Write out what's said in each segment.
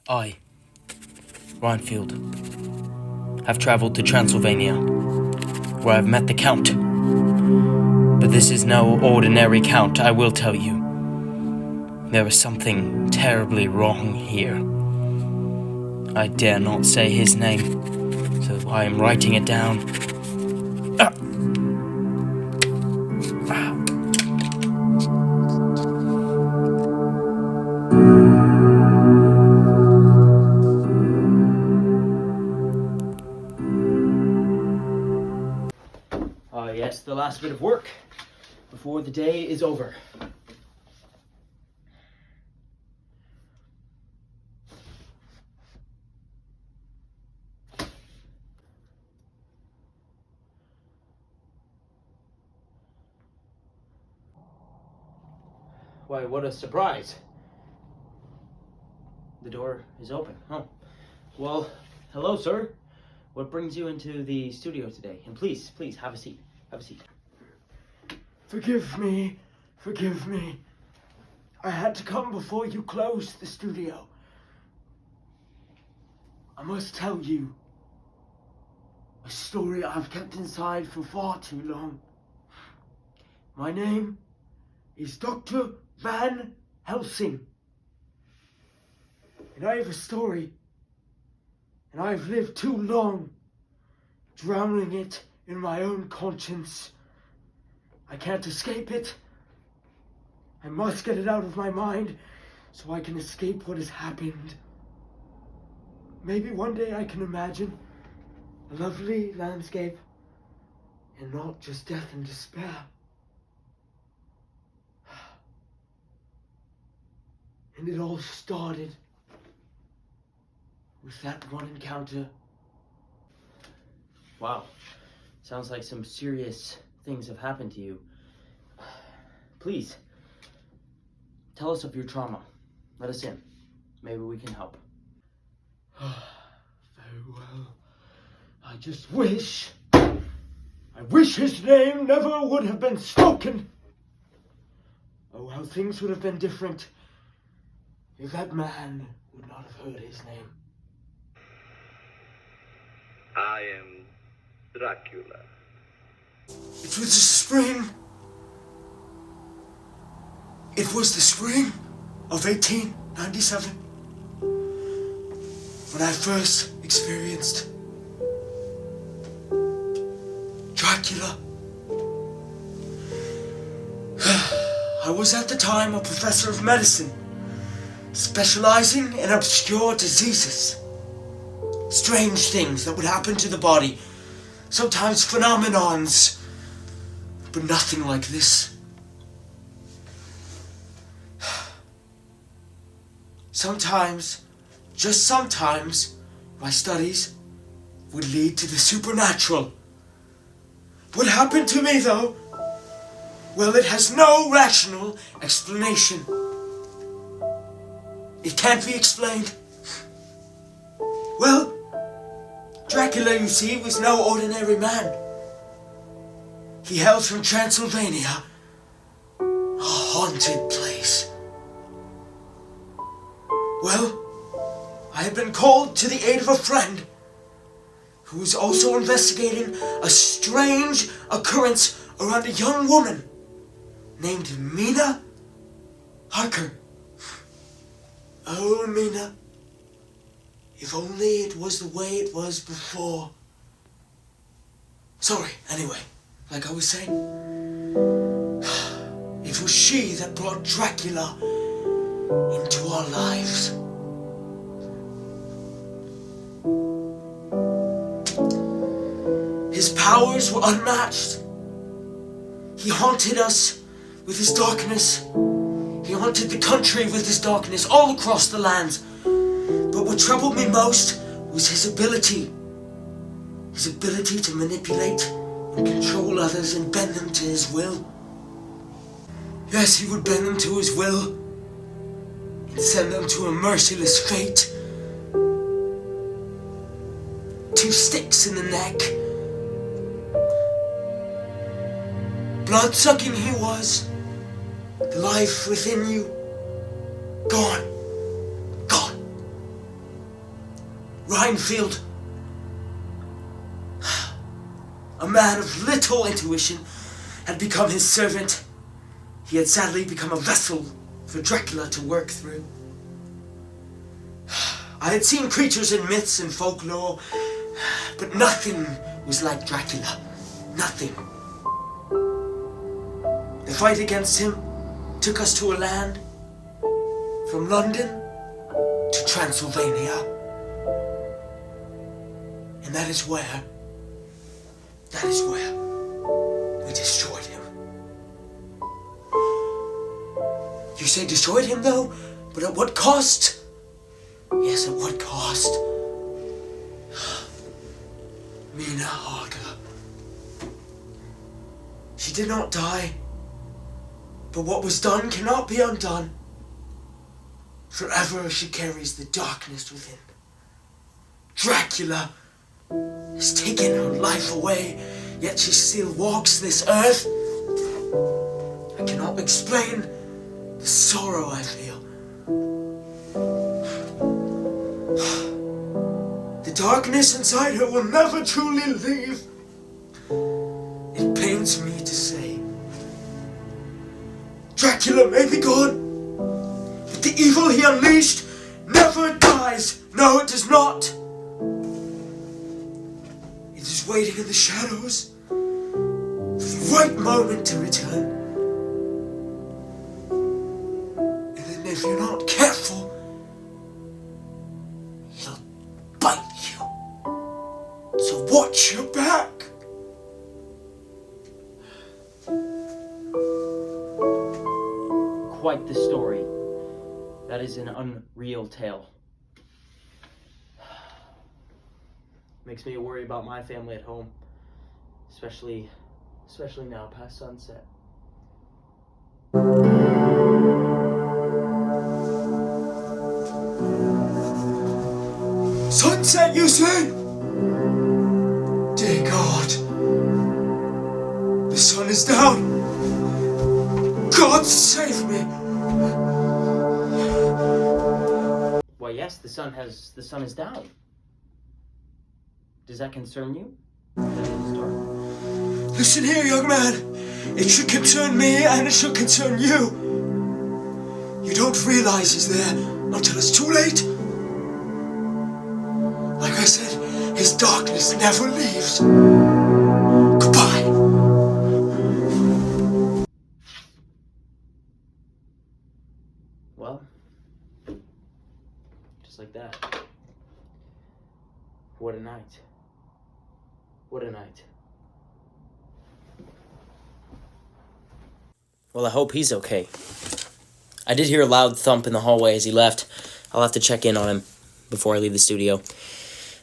I, Reinfield, have traveled to Transylvania, where I've met the Count. But this is no ordinary Count, I will tell you. There is something terribly wrong here. I dare not say his name, so I am writing it down. Yes, the last bit of work before the day is over. Why, what a surprise. The door is open. Oh. Well, hello, sir. What brings you into the studio today? And please, have a seat. Have a seat. Forgive me. I had to come before you closed the studio. I must tell you a story I've kept inside for far too long. My name is Dr. Van Helsing. And I have a story. And I've lived too long drowning it in my own conscience. I can't escape it. I must get it out of my mind so I can escape what has happened. Maybe one day I can imagine a lovely landscape and not just death and despair. And it all started with that one encounter. Wow. Sounds like some serious things have happened to you. Please, tell us of your trauma. Let us in. Maybe we can help. Very well. I just wish his name never would have been spoken. Oh, how things would have been different if that man would not have heard his name. I am Dracula. It was the spring. It was the spring of 1897 when I first experienced Dracula. I was at the time a professor of medicine, specializing in obscure diseases. Strange things that would happen to the body. Sometimes phenomenons, but nothing like this. Sometimes, just sometimes, my studies would lead to the supernatural. What happened to me, though? Well, it has no rational explanation. It can't be explained. Well, Dracula, you see, was no ordinary man. He hails from Transylvania, a haunted place. Well, I had been called to the aid of a friend who was also investigating a strange occurrence around a young woman named Mina Harker. Oh, Mina. If only it was the way it was before. Sorry, anyway, like I was saying, it was she that brought Dracula into our lives. His powers were unmatched. He haunted us with his darkness. He haunted the country with his darkness all across the lands. But what troubled me most was his ability to manipulate and control others and bend them to his will. Yes, he would bend them to his will and send them to a merciless fate. 2 sticks in the neck. Blood-sucking he was. The life within you, gone. Reinfield, a man of little intuition, had become his servant. He had sadly become a vessel for Dracula to work through. I had seen creatures in myths and folklore, but nothing was like Dracula. Nothing. The fight against him took us to a land from London to Transylvania. And that is where we destroyed him. You say destroyed him though? But at what cost? Yes, at what cost? Mina Harker. She did not die, but what was done cannot be undone. Forever she carries the darkness within. Dracula has taken her life away, yet she still walks this earth. I cannot explain the sorrow I feel. The darkness inside her will never truly leave. It pains me to say. Dracula may be gone, but the evil he unleashed never dies. No, it does not. It is waiting in the shadows for the right moment to return. And then if you're not careful, he'll bite you. So watch your back. Quite the story. That is an unreal tale. Makes me worry about my family at home, especially now past sunset. Sunset, you say? Dear God, the sun is down. God save me! Well, yes, the sun is down. Does that concern you? Listen here, young man. It should concern me and it should concern you. You don't realize he's there until it's too late. Like I said, his darkness never leaves. Goodbye. Well, just like that. What a night. What a night. Well, I hope he's okay. I did hear a loud thump in the hallway as he left. I'll have to check in on him before I leave the studio.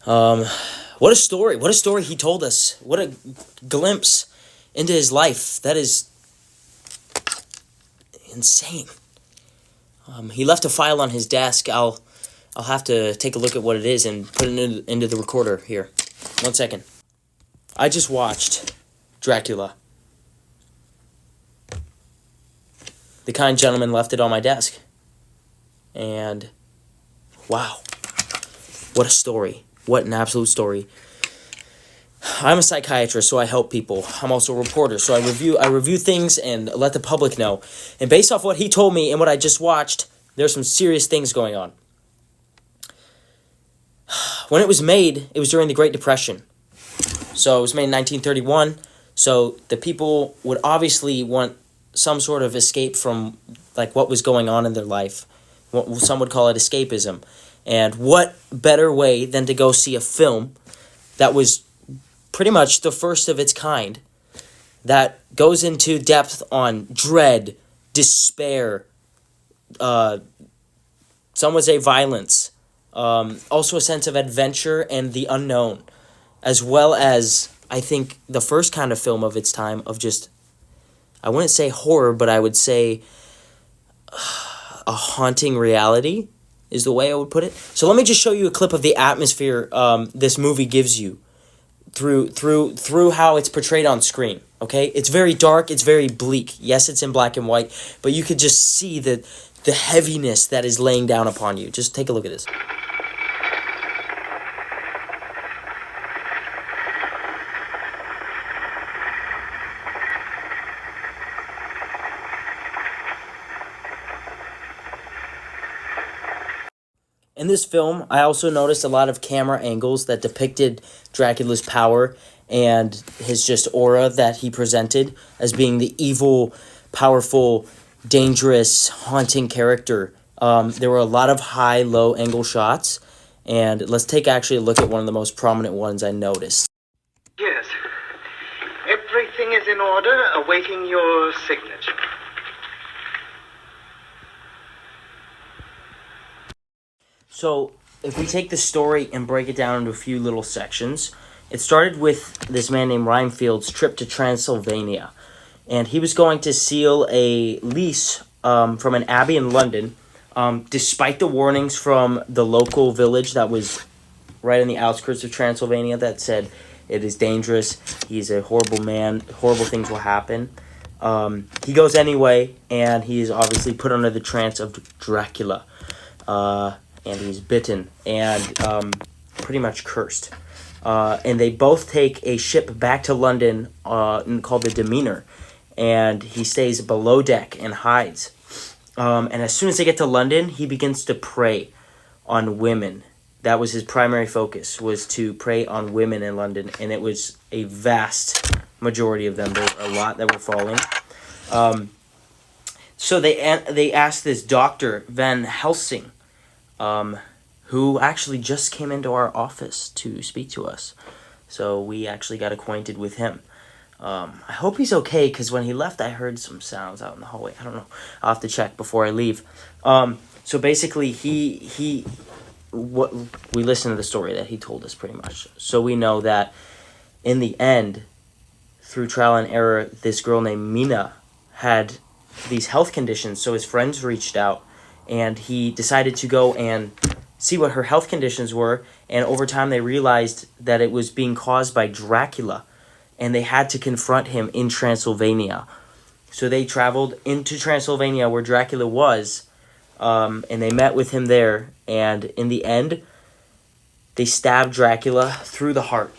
What a story. What a story he told us. What a glimpse into his life. That is insane. He left a file on his desk. I'll have to take a look at what it is and put it into the recorder here. 1 second. I just watched Dracula. The kind gentleman left it on my desk. And wow. What a story. What an absolute story. I'm a psychiatrist, so I help people. I'm also a reporter, so I review things and let the public know. And based off what he told me and what I just watched, there's some serious things going on. When it was made, it was during the Great Depression. So it was made in 1931. So the people would obviously want some sort of escape from like what was going on in their life. Some would call it escapism. And what better way than to go see a film that was pretty much the first of its kind that goes into depth on dread, despair, some would say violence, also a sense of adventure and the unknown, as well as, I think, the first kind of film of its time of just, I wouldn't say horror, but I would say a haunting reality is the way I would put it. So let me just show you a clip of the atmosphere this movie gives you through how it's portrayed on screen, okay? It's very dark, it's very bleak. Yes, it's in black and white, but you could just see the heaviness that is laying down upon you. Just take a look at this. In this film, I also noticed a lot of camera angles that depicted Dracula's power and his just aura that he presented as being the evil, powerful, dangerous, haunting character. There were a lot of high, low angle shots, and let's take actually a look at one of the most prominent ones I noticed. Yes. Everything is in order, awaiting your signature. So, if we take the story and break it down into a few little sections, it started with this man named Reinfeld's trip to Transylvania. And he was going to seal a lease from an abbey in London, despite the warnings from the local village that was right in the outskirts of Transylvania that said it is dangerous, he's a horrible man, horrible things will happen. He goes anyway, and he is obviously put under the trance of Dracula. And he's bitten and pretty much cursed. And they both take a ship back to London called the Demeanor, and he stays below deck and hides. And as soon as they get to London, he begins to prey on women. That was his primary focus, was to prey on women in London, and it was a vast majority of them. There were a lot that were falling. So they asked this doctor, Van Helsing, who actually just came into our office to speak to us. So we actually got acquainted with him. I hope he's okay, because when he left, I heard some sounds out in the hallway. I don't know. I'll have to check before I leave. So basically, we listened to the story that he told us pretty much. So we know that in the end, through trial and error, this girl named Mina had these health conditions. So his friends reached out, and he decided to go and see what her health conditions were, and over time they realized that it was being caused by Dracula, and they had to confront him in Transylvania. So they traveled into Transylvania where Dracula was, and they met with him there, and in the end, they stabbed Dracula through the heart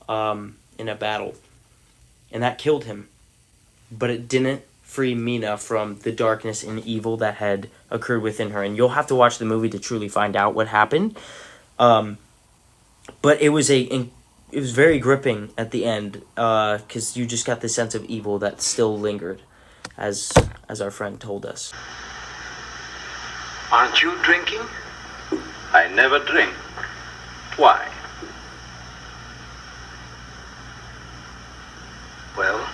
in a battle, and that killed him. But it didn't free Mina from the darkness and evil that had occurred within her. And you'll have to watch the movie to truly find out what happened. But it was very gripping at the end, because you just got the sense of evil that still lingered, as our friend told us. Aren't you drinking? I never drink. Why? Well,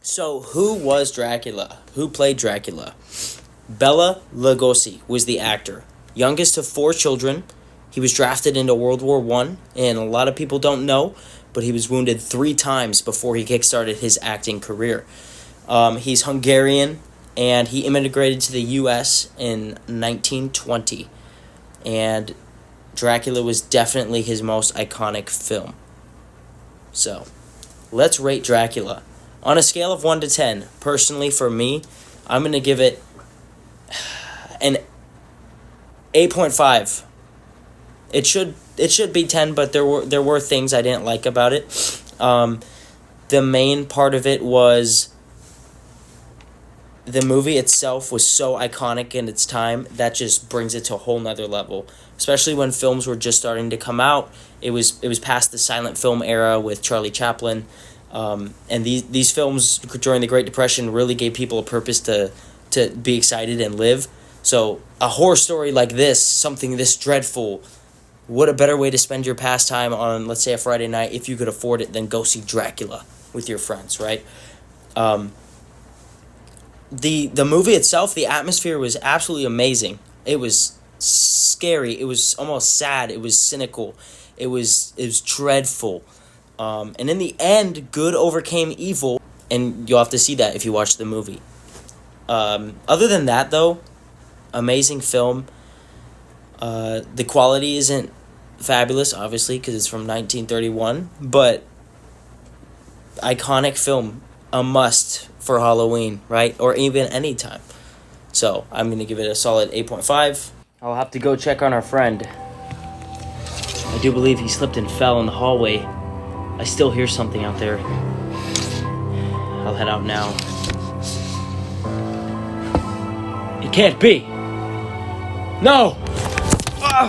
So, who was Dracula? Who played Dracula? Bela Lugosi was the actor. Youngest of 4 children. He was drafted into World War I, and a lot of people don't know, but he was wounded 3 times before he kickstarted his acting career. He's Hungarian, and he immigrated to the U.S. in 1920. And Dracula was definitely his most iconic film. So, let's rate Dracula. On a scale of 1 to 10, personally for me, I'm going to give it an 8.5. It should be 10, but there were things I didn't like about it. The main part of it was the movie itself was so iconic in its time that just brings it to a whole nother level. Especially when films were just starting to come out. It was past the silent film era with Charlie Chaplin. And these films during the Great Depression really gave people a purpose to be excited and live. So a horror story like this, something this dreadful, what a better way to spend your pastime on, let's say, a Friday night, if you could afford it, than go see Dracula with your friends, right? The movie itself, the atmosphere was absolutely amazing. It was scary. It was almost sad. It was cynical. It was dreadful. And in the end, good overcame evil, and you'll have to see that if you watch the movie. Other than that, though, amazing film. The quality isn't fabulous, obviously, because it's from 1931, but iconic film, a must for Halloween, right? Or even any time. So I'm going to give it a solid 8.5. I'll have to go check on our friend. I do believe he slipped and fell in the hallway. I still hear something out there. I'll head out now. It can't be! No! Ah!